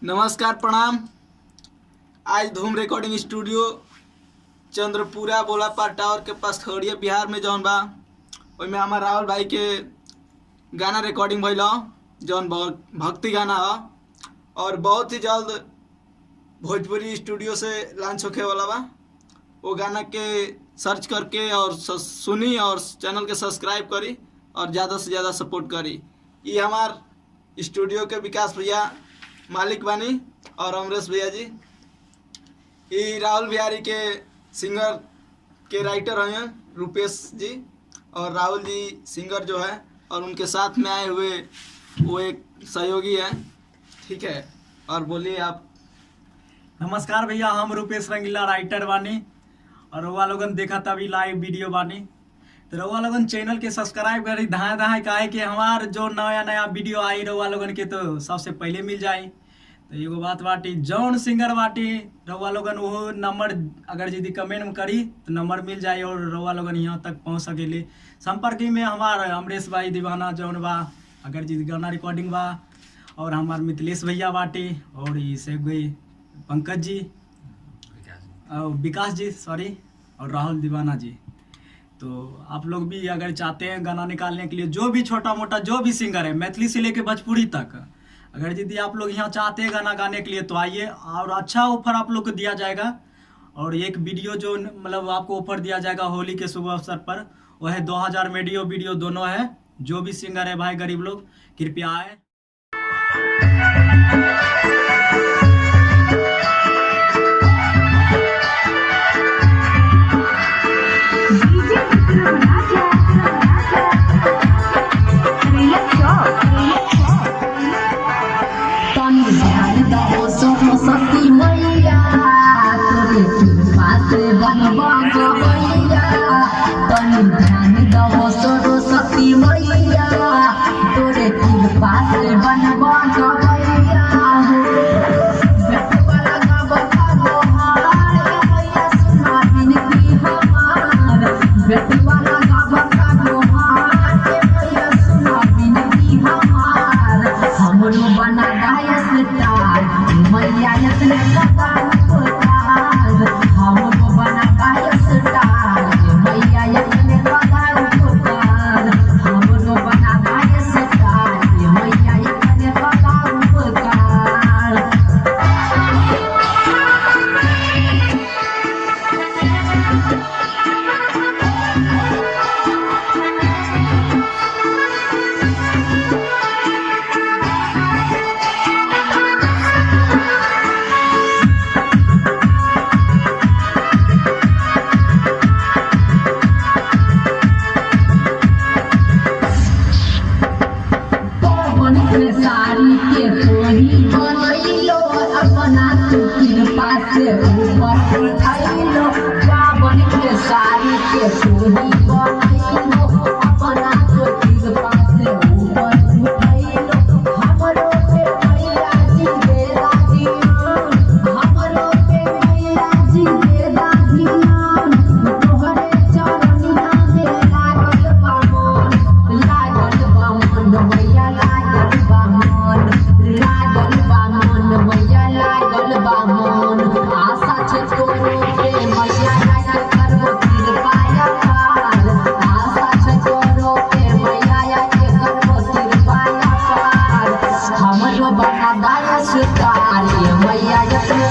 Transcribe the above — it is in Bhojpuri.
नमस्कार प्रणाम। आज धूम रिकॉर्डिंग स्टूडियो चंद्रपुरा बोलापार टावर के पास खगड़िया बिहार में जौन बा ओइमे हमार राहुल भाई के गाना रिकॉर्डिंग भइल जौन भक्ति गाना है और बहुत ही जल्द भोजपुरी स्टूडियो से लॉन्च होके वाला बा। वो गाना के सर्च करके और सुनी और चैनल के सब्सक्राइब करी और ज़्यादा से ज़्यादा सपोर्ट करी। ये हमार स्टूडियो के विकास भैया मालिक बानी और अमरेश भैया जी। ये राहुल बिहारी के सिंगर के राइटर हैं रुपेश जी और राहुल जी सिंगर जो है और उनके साथ में आए हुए वो एक सहयोगी हैं। ठीक है, और बोलिए आप। नमस्कार भैया, हम रुपेश रंगीला राइटर बानी और रउआ लोगन देखा तभी लाइव वीडियो बानी। तो रउआ लोगन चैनल के सब्सक्राइब करी धाए धाए काहे कि हमार जो नया नया वीडियो आई रउआ लोगन के तो सबसे पहले मिल जाए। तो एगो बात बाटी, जौन सिंगर बाटी रउआ लोगन वो नंबर अगर यदि कमेंट में करी तो नंबर मिल जाए और रउआ लोगन यहाँ तक पहुँच सकेले। संपर्क में हमार अमरेश भाई दीवाना जौन बा अगर यदि गाना रिकॉर्डिंग बा और हमार मिथिलेश भैया बाटी और इसे गई पंकज जी और विकास जी सॉरी और राहुल दीवाना जी। तो आप लोग भी अगर चाहते हैं गाना निकालने के लिए, जो भी छोटा मोटा जो भी सिंगर है मैथिली से लेके भोजपुरी तक, अगर यदि आप लोग यहाँ चाहते हैं गाना गाने के लिए तो आइए और अच्छा ऑफर आप लोग को दिया जाएगा। और एक वीडियो जो मतलब आपको ऑफर दिया जाएगा होली के शुभ अवसर पर वह है 2000 वीडियो दोनों है। जो भी सिंगर है भाई गरीब लोग कृपया आए। सरस्वती मैया तोरे कृपा से बनबा गवैया, तनी ध्यान दहो सरस्वती मैया तोरे कृपा से बनबा गवैया। बेटवाला गावता गोहार मैया सुना बिनती हमार, बेटवाला गावता गोहार मैया सुना बिनती हमार। हमरो बना गाय स्टार मैया इतने कदम पुकार, हमको बना गाय स्टार मैया इतने कदम पुकार, हमको बना गाय स्टार मैया इतने कदम पुकार। साड़ी के तोही बनैलो अपना तू कृपा से ऊपर उठैलो, रावण के साड़ी के तोही बनैलो अपना तू कृपा से ऊपर उठैलो। हमरो पे मैया जी दे दादियान, हमरो पे मैया जी दे दादियान, तोहरे चरनिया में लागल बा मन मैया लागल बा मन, लागल बा मैया लागल बा मन। आशा छे तोरो पे मैया आया करबो कृपाया पार, आशा छे तोरो पे मैया आया करबो कृपाया पार। हमरो बना दाया सुतार मैया इतने